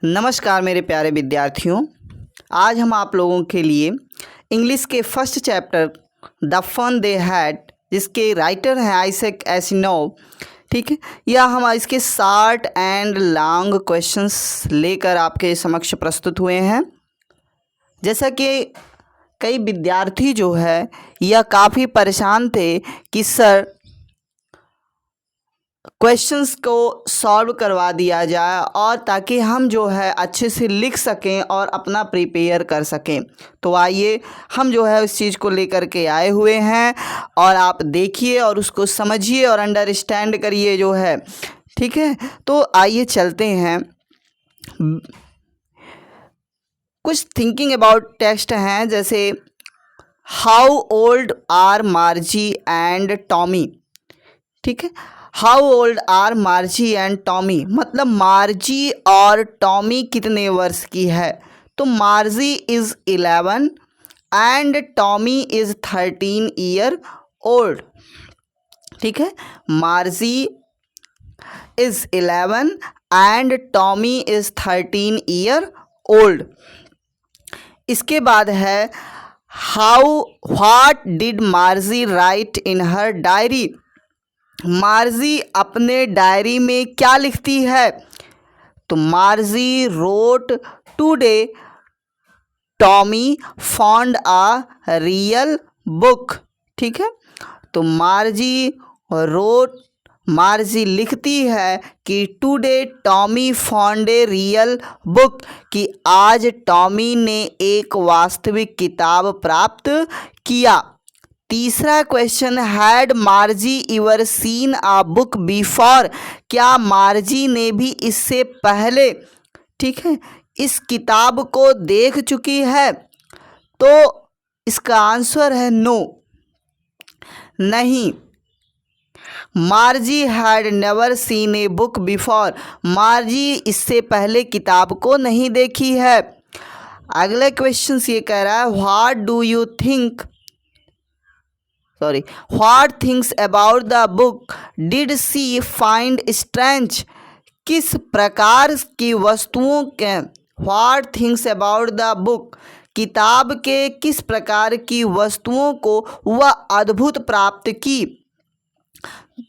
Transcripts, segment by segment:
नमस्कार मेरे प्यारे विद्यार्थियों। आज हम आप लोगों के लिए इंग्लिश के first chapter the fun they had, जिसके राइटर हैं आइजैक एसिमोव, ठीक है, या हम इसके शॉर्ट एंड लॉन्ग क्वेश्चंस लेकर आपके समक्ष प्रस्तुत हुए हैं। जैसा कि कई विद्यार्थी जो है यह काफ़ी परेशान थे कि सर क्वेश्चंस को सॉल्व करवा दिया जाए और ताकि हम जो है अच्छे से लिख सकें और अपना प्रिपेयर कर सकें। तो आइए हम जो है उस चीज़ को लेकर के आए हुए हैं और आप देखिए और उसको समझिए और अंडरस्टैंड करिए जो है, ठीक है। तो आइए चलते हैं। कुछ थिंकिंग अबाउट टेक्स्ट हैं, जैसे how old are Margie and Tommy, ठीक है। How old are Margie and Tommy मतलब मार्जी और टॉमी कितने वर्ष की है। तो Margie is 11 and Tommy is 13 year old, ठीक है। Margie is 11 and Tommy is 13 year old. इसके बाद है how what did Margie write in her diary. Margie अपने डायरी में क्या लिखती है। तो Margie wrote today Tommy found a real book, ठीक है। तो मार्जी लिखती है कि today Tommy found a real book, कि आज टॉमी ने एक वास्तविक किताब प्राप्त किया। तीसरा question, had मार्जी ever seen a book before, क्या मार्जी ने भी इससे पहले, ठीक है, इस किताब को देख चुकी है। तो इसका आंसर है नो, नहीं। मार्जी had never seen a book before, मार्जी इससे पहले किताब को नहीं देखी है। अगला क्वेश्चन ये कह रहा है what do you think what things about the book did she find strange, किस प्रकार की वस्तुओं के, what things about the book किताब के किस प्रकार की वस्तुओं को वह अद्भुत प्राप्त की।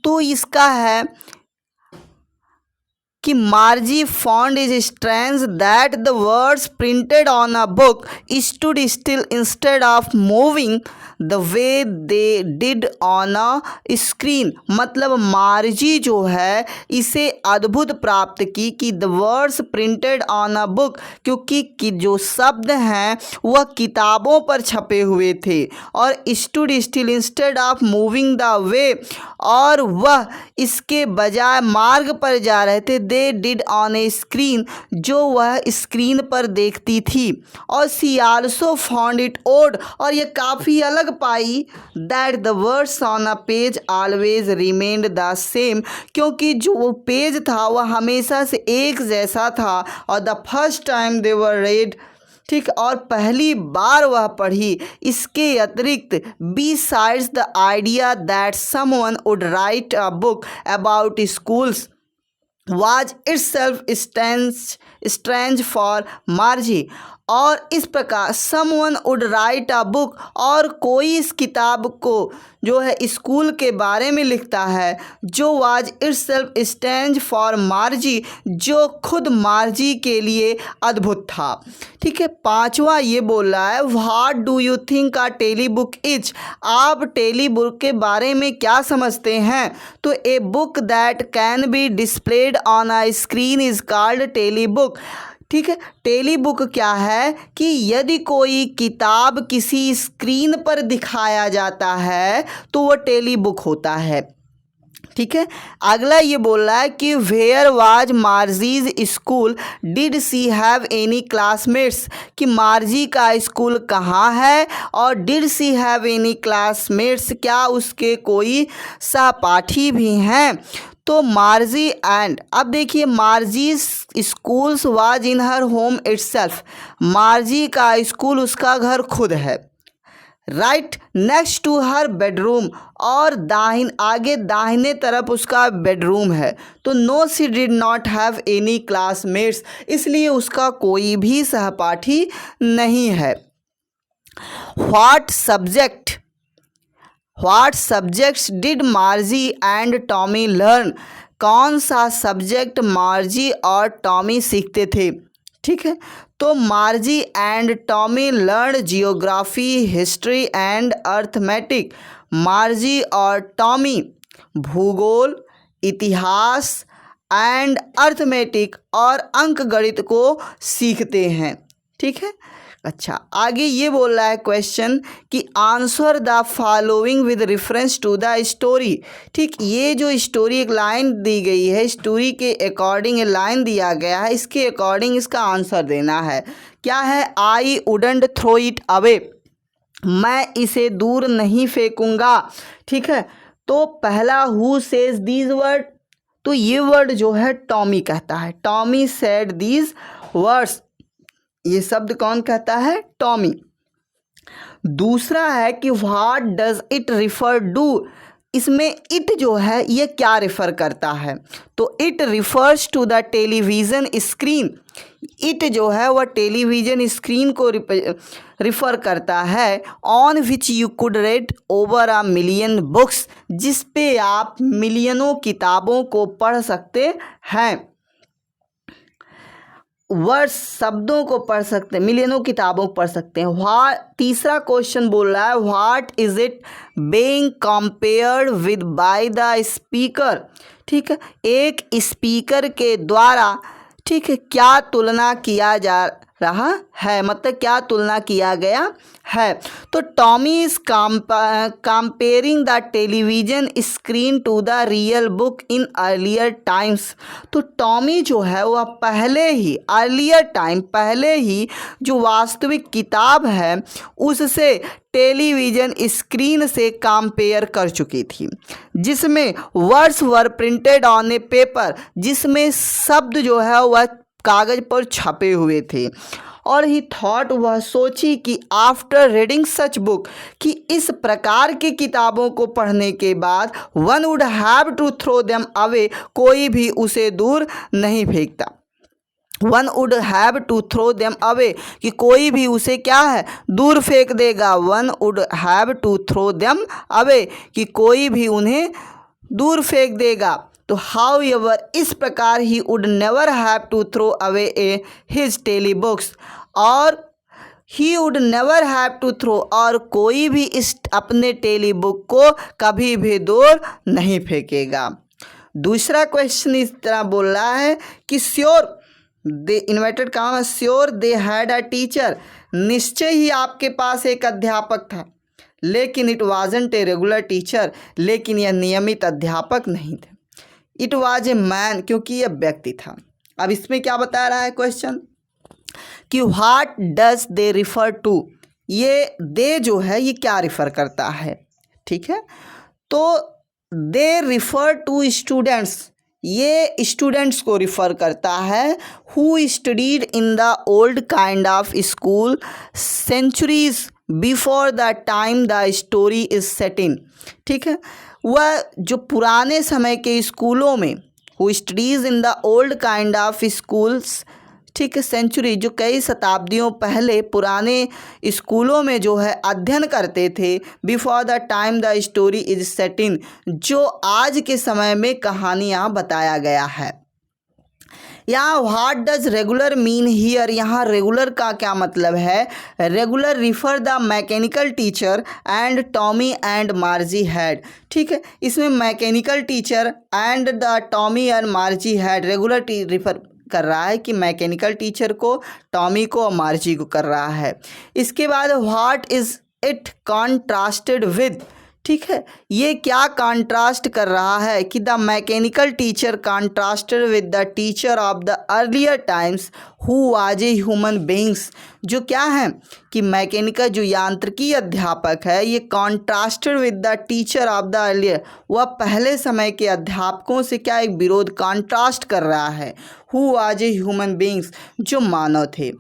तो इसका है कि मार्जी found is strange that the words printed on a book stood still instead of moving the way they did on a screen. मतलब मार्जी जो है इसे अद्भुत प्राप्त की कि the words printed on a book, क्योंकि जो शब्द हैं वह किताबों पर छपे हुए थे, और stood still instead of moving the way, और वह इसके बजाय मार्ग पर जा रहे थे, they did on a screen, जो वह स्क्रीन पर देखती थी। और she also found it odd, और यह काफ़ी अलग पाई that the words on a page always remained the same, क्योंकि जो वो पेज था वह हमेशा से एक जैसा था, और the first time they were red, ठीक, और पहली बार वह पढ़ी। इसके अतिरिक्त besides the idea that someone would write a book about schools was itself strange for मार्जी, और इस प्रकार someone would write a book, और कोई इस किताब को जो है स्कूल के बारे में लिखता है, जो वाज इटसेल्फ स्ट्रेंज फॉर मार्जी, जो खुद मार्जी के लिए अद्भुत था, ठीक है। पांचवा ये बोल रहा है what do you think a telebook is, आप टेली बुक के बारे में क्या समझते हैं। तो a book that can be displayed on a screen is called telebook, ठीक है। टेली बुक क्या है कि यदि कोई किताब किसी स्क्रीन पर दिखाया जाता है तो वह टेली बुक होता है, ठीक है। अगला ये बोल रहा है कि where was Margie's school did she have any classmates, कि मार्जी का स्कूल कहाँ है, और did she have any classmates, क्या उसके कोई सहपाठी भी हैं। तो मार्जी एंड, अब देखिए Margie schools was in her home itself, Margie का स्कूल उसका घर खुद है, right next to her bedroom, और आगे दाहिने तरफ उसका बेडरूम है। तो no she did not have any classmates, इसलिए उसका कोई भी सहपाठी नहीं है। What subjects did Margie and Tommy learn, कौन सा सब्जेक्ट मार्जी और टॉमी सीखते थे। ठीक है, तो मार्जी and Tommy learn geography, history and arithmetic. मार्जी और टॉमी भूगोल, इतिहास एंड अर्थमेटिक और अंकगणित को सीखते हैं। ठीक है, अच्छा आगे ये बोल रहा है क्वेश्चन कि answer the following with reference to the story. ठीक, ये जो स्टोरी एक लाइन दी गई है, स्टोरी के अकॉर्डिंग ये लाइन दिया गया है, इसके अकॉर्डिंग इसका आंसर देना है। क्या है, I wouldn't throw it away, मैं इसे दूर नहीं फेंकूंगा। ठीक है, तो पहला हु सेज दीज वर्ड, तो ये वर्ड जो है टॉमी कहता है, टॉमी सेड दीज वर्ड्स, ये शब्द कौन कहता है, टॉमी। दूसरा है कि what does it refer to, इसमें इट जो है ये क्या रेफर करता है, तो it refers to the television screen. It जो है वह टेलीविज़न स्क्रीन को रिफ़र करता है, on which you could read over a million books, जिस पे आप मिलियनों किताबों को पढ़ सकते हैं। वर्ड्स शब्दों को पढ़ सकते हैं, मिलियनों किताबों को पढ़ सकते हैं। तीसरा क्वेश्चन बोल रहा है what is it being compared with by the speaker. ठीक है, एक स्पीकर के द्वारा, ठीक है, क्या तुलना किया जा रहा है, मतलब क्या तुलना किया गया है। तो Tommy is comparing the television screen to the real book in earlier times. तो टॉमी जो है वह पहले ही जो वास्तविक किताब है उससे टेलीविज़न स्क्रीन से कंपेयर कर चुकी थी, जिसमें words were printed on A paper, जिसमें शब्द जो है वह कागज़ पर छपे हुए थे। और ही थॉट, वह सोची कि आफ्टर रीडिंग सच बुक, कि इस प्रकार की किताबों को पढ़ने के बाद one would have to throw them away, कोई भी उसे दूर नहीं फेंकता। One would have to throw them away, कि कोई भी उसे क्या है, दूर फेंक देगा। One would have to throw them away, कि कोई भी उन्हें दूर फेंक देगा। तो हाउ एवर, इस प्रकार he would never have to throw away his telebooks, और he would never have to throw, और कोई भी इस अपने टेली बुक को कभी भी दूर नहीं फेंकेगा। दूसरा क्वेश्चन इस तरह बोल रहा है कि sure they inverted comma, sure they had a teacher, निश्चय ही आपके पास एक अध्यापक था, लेकिन it wasn't a regular teacher, लेकिन यह नियमित अध्यापक नहीं थे। इट वाज ए मैन, क्योंकि यह व्यक्ति था। अब इसमें क्या बता रहा है क्वेश्चन कि what does they refer to, ये दे जो है ये क्या रिफ़र करता है। ठीक है, तो दे रिफ़र टू स्टूडेंट्स, ये स्टूडेंट्स को रिफ़र करता है, who studied in the old kind of school centuries before the time the story is set in. ठीक है, वह जो पुराने समय के स्कूलों में, who studies in the old kind of schools, ठीक है, सेंचुरी, जो कई शताब्दियों पहले पुराने स्कूलों में जो है अध्ययन करते थे, before the time the story is set in, जो आज के समय में कहानियाँ बताया गया है। यहाँ what does regular mean here, यहाँ रेगुलर का क्या मतलब है। Regular refer the mechanical teacher and Tommy and मार्जी had. ठीक है, इसमें mechanical teacher and the Tommy and मार्जी had, regular refer कर रहा है कि मैकेनिकल टीचर को, टॉमी को और मार्जी को कर रहा है। इसके बाद what is it contrasted with, ठीक है, ये क्या कॉन्ट्रास्ट कर रहा है कि the mechanical teacher contrasted with the teacher of the earlier times who was a human beings, जो क्या है कि मैकेनिकल जो यांत्रिकी अध्यापक है ये contrasted with the teacher of the earlier, वह पहले समय के अध्यापकों से क्या एक विरोध, कॉन्ट्रास्ट कर रहा है, who was a human beings, जो मानव थे।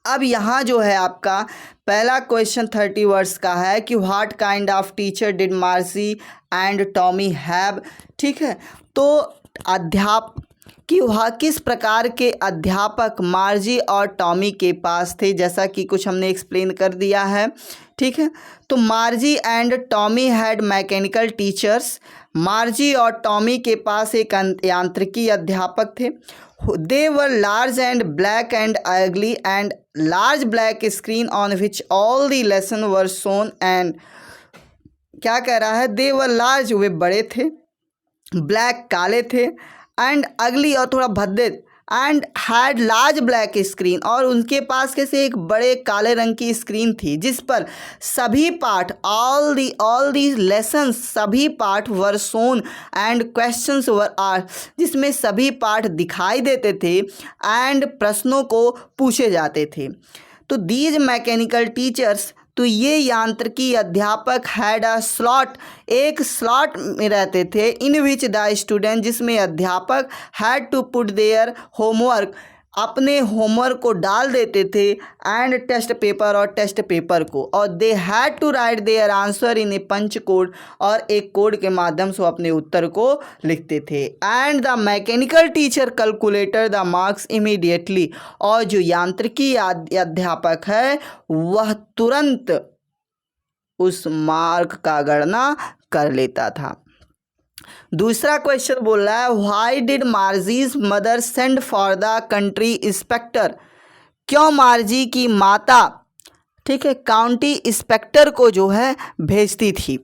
अब यहाँ जो है आपका पहला क्वेश्चन 30 वर्ड्स का है कि what kind of teacher did Margie and Tommy have. ठीक है, तो कि वह किस प्रकार के अध्यापक मार्जी और टॉमी के पास थे, जैसा कि कुछ हमने एक्सप्लेन कर दिया है। ठीक है, तो मार्जी and Tommy had mechanical teachers. मार्जी और टॉमी के पास एक यांत्रिकी अध्यापक थे। दे वर लार्ज एंड ब्लैक एंड अगली and large black screen on which all the lesson were shown and क्या कह रहा है, दे वर लार्ज वे बड़े थे, ब्लैक काले थे, एंड अगली और थोड़ा भद्दे, and had large black screen और उनके पास कैसे एक बड़े काले रंग की स्क्रीन थी जिस पर सभी पाठ ऑल दी लेसन्स सभी पाठ were shown and questions were are, जिसमें सभी पाठ दिखाई देते थे एंड प्रश्नों को पूछे जाते थे। तो दीज मैकेनिकल टीचर्स, तो ये यांत्रिकी अध्यापक हैड अ स्लॉट, एक स्लॉट में रहते थे, इन विच द स्टूडेंट, जिसमें अध्यापक had to put their homework, अपने होमवर्क को डाल देते थे, एंड टेस्ट पेपर और टेस्ट पेपर को, और they had to write their answer in a punch code, और एक कोड के माध्यम से अपने उत्तर को लिखते थे। And the mechanical teacher calculator the marks immediately, और जो यांत्रिकी अध्यापक है वह तुरंत उस मार्क का गणना कर लेता था। दूसरा क्वेश्चन बोल रहा है why did Margie's mother send for the country inspector, क्यों मार्जी की माता, ठीक है, काउंटी इंस्पेक्टर को जो है भेजती थी।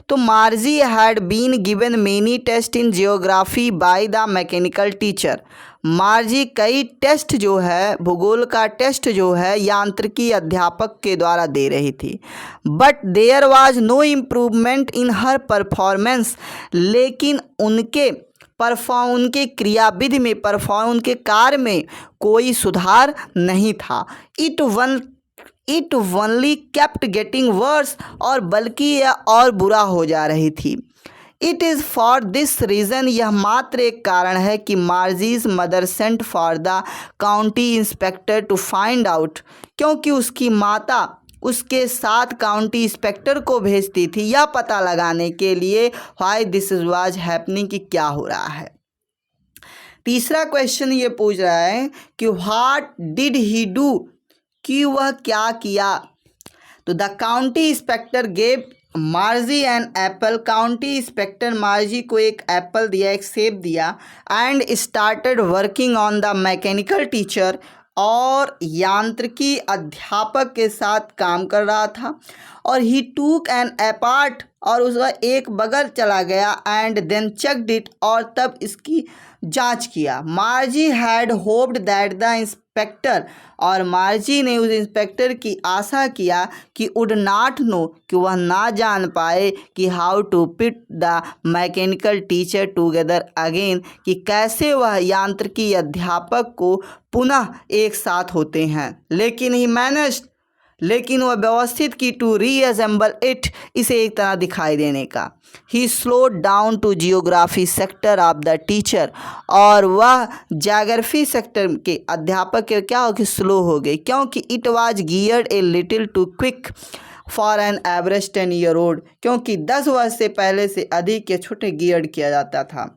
तो Margie had been given many test in geography by the mechanical teacher, Margie कई टेस्ट जो है भूगोल का टेस्ट जो है यांत्रिकी अध्यापक के द्वारा दे रही थी। But there was no improvement in her performance, लेकिन उनके क्रियाविधि में उनके कार्य में कोई सुधार नहीं था। It only kept getting worse, और बल्कि यह और बुरा हो जा रही थी। It is for this reason, यह मात्र एक कारण है कि Margie's mother sent for the county inspector to find out, क्योंकि उसकी माता उसके साथ काउंटी इंस्पेक्टर को भेजती थी यह पता लगाने के लिए व्हाई दिस वाज हैपनिंग, कि क्या हो रहा है। तीसरा क्वेश्चन ये पूछ रहा है कि व्हाट डिड ही डू, कि वह क्या किया। तो the county inspector gave Margie an apple, county inspector Margie को एक एप्पल दिया, एक सेब दिया, and started working on the mechanical teacher, और यांत्रिकी अध्यापक के साथ काम कर रहा था। और ही टूक एन अपार्ट, और उसका एक बगल चला गया, एंड देन चेक्ड इट, और तब इसकी जांच किया। मार्जी had hoped that the inspector, और मार्जी ने उस इंस्पेक्टर की आशा किया कि वुड नॉट नो, कि वह ना जान पाए कि how to put the mechanical teacher together again, कि कैसे वह यांत्रिकी अध्यापक को पुनः एक साथ होते हैं। लेकिन वह व्यवस्थित की टू रीअसेंबल इट, इसे एक तरह दिखाई देने का। He slow down to geography sector of the teacher, और वह ज्योग्राफी सेक्टर के अध्यापक के क्या हो कि स्लो हो गए, क्योंकि it was geared a little too quick for an average 10 year old, क्योंकि 10 वर्ष से पहले से अधिक के छोटे गियर्ड किया जाता था।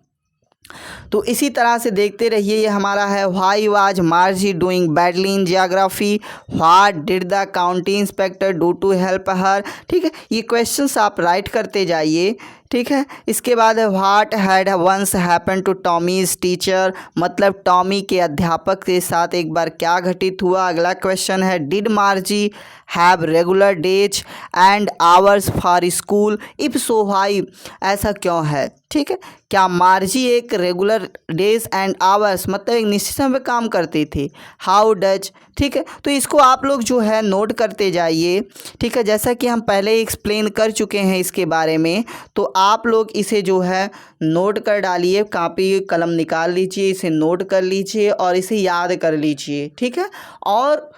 तो इसी तरह से देखते रहिए। ये हमारा है why was Margie doing badly in geography, what did the county inspector do to help her. ठीक है, ये क्वेश्चंस आप राइट करते जाइए। ठीक है, इसके बाद है what had once happened to Tommy's teacher, मतलब टॉमी के अध्यापक के साथ एक बार क्या घटित हुआ। अगला क्वेश्चन है did मार्जी have regular days and hours for school, if so why, ऐसा क्यों है। ठीक है, क्या मार्जी एक रेगुलर डेज एंड आवर्स मतलब एक निश्चित समय काम करती थी। हाउ डज, ठीक है, तो इसको आप लोग जो है नोट करते जाइए। ठीक है, जैसा कि हम पहले ही एक्सप्लेन कर चुके हैं इसके बारे में, तो आप लोग इसे जो है नोट कर डालिए, कापी कलम निकाल लीजिए, इसे नोट कर लीजिए और इसे याद कर लीजिए। ठीक है, और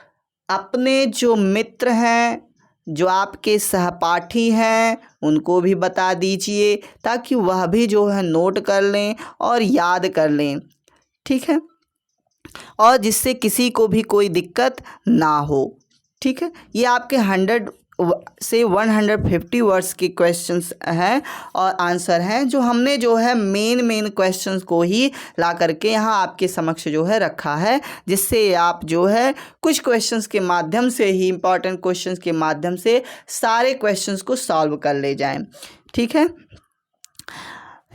अपने जो मित्र हैं, जो आपके सहपाठी हैं, उनको भी बता दीजिए ताकि वह भी जो है नोट कर लें और याद कर लें। ठीक है, और जिससे किसी को भी कोई दिक्कत ना हो। ठीक है, ये आपके 100 से 150 वर्ड्स के क्वेश्चंस हैं और आंसर हैं, जो हमने जो है मेन क्वेश्चंस को ही ला करके यहाँ आपके समक्ष जो है रखा है, जिससे आप जो है कुछ क्वेश्चंस के माध्यम से ही, इंपॉर्टेंट क्वेश्चंस के माध्यम से सारे क्वेश्चंस को सॉल्व कर ले जाएं। ठीक है,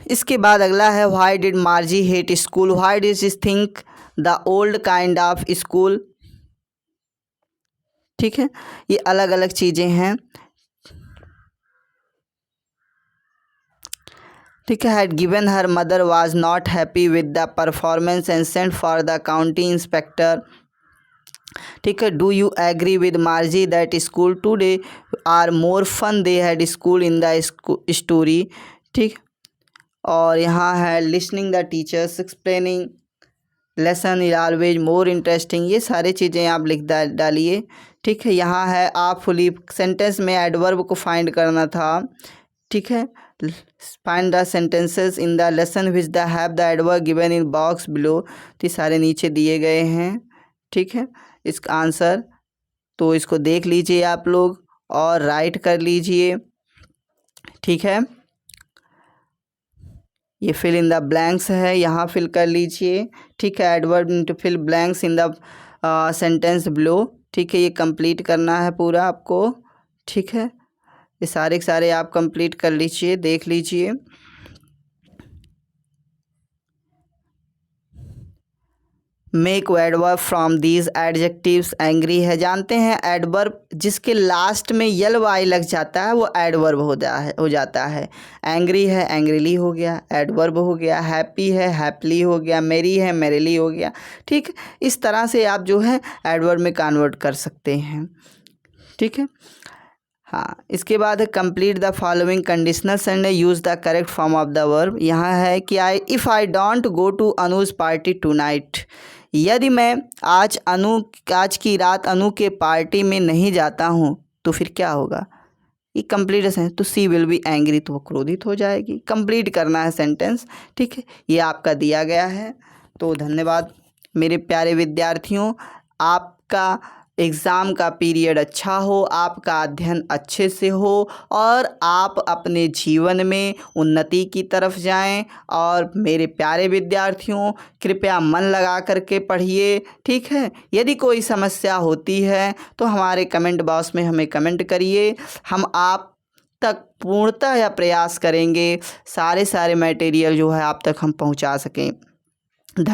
इसके बाद अगला है why did Margie hate school, why did she think the old kind of school. ठीक है, ये अलग अलग चीज़ें हैं। ठीक है, had given her mother was not happy with the performance and sent for the county inspector. ठीक है, do you agree with Margie that school today are more fun they had school in the story. ठीक, और यहाँ है listening the teachers, explaining lesson is always more interesting. ये सारी चीज़ें आप लिख डालिए। ठीक है, यहाँ है आप फुली सेंटेंस में एडवर्ब को फाइंड करना था। ठीक है, find the sentences in the lesson which the have the adverb given in box below. तो सारे नीचे दिए गए हैं। ठीक है, इसका आंसर तो इसको देख लीजिए आप लोग और राइट कर लीजिए। ठीक है, ये फिल इन द ब्लैंक्स है, यहाँ फिल कर लीजिए। ठीक है, adverb to fill blanks in the sentence below. ठीक है, ये कंप्लीट करना है पूरा आपको। ठीक है, ये सारे के सारे आप कंप्लीट कर लीजिए, देख लीजिए। Make adverb from these adjectives, angry है, जानते हैं एडवर्ब जिसके लास्ट में यल वाई लग जाता है वो एडवर्ब हो जाता है। एंग्री है, एंग्रीली हो गया, एडवर्ब हो गया। हैप्पी है, हैप्पीली हो गया। मेरी है, मेरीली हो गया। ठीक, इस तरह से आप जो है एडवर्ब में कन्वर्ट कर सकते हैं। ठीक है, हाँ, इसके बाद है complete the following conditionals and use the correct form of the verb. यहाँ है कि if I don't go to Anuj party tonight, यदि मैं आज की रात अनु के पार्टी में नहीं जाता हूँ तो फिर क्या होगा। ये कंप्लीट है, तो सी विल बी एंग्री, तो वो क्रोधित हो जाएगी। कंप्लीट करना है सेंटेंस। ठीक है, ये आपका दिया गया है। तो धन्यवाद मेरे प्यारे विद्यार्थियों, आपका एग्ज़ाम का पीरियड अच्छा हो, आपका अध्ययन अच्छे से हो और आप अपने जीवन में उन्नति की तरफ जाएं। और मेरे प्यारे विद्यार्थियों, कृपया मन लगा करके पढ़िए। ठीक है, यदि कोई समस्या होती है तो हमारे कमेंट बॉक्स में हमें कमेंट करिए, हम आप तक पूर्णतः प्रयास करेंगे सारे मटेरियल जो है आप तक हम पहुंचा सकें।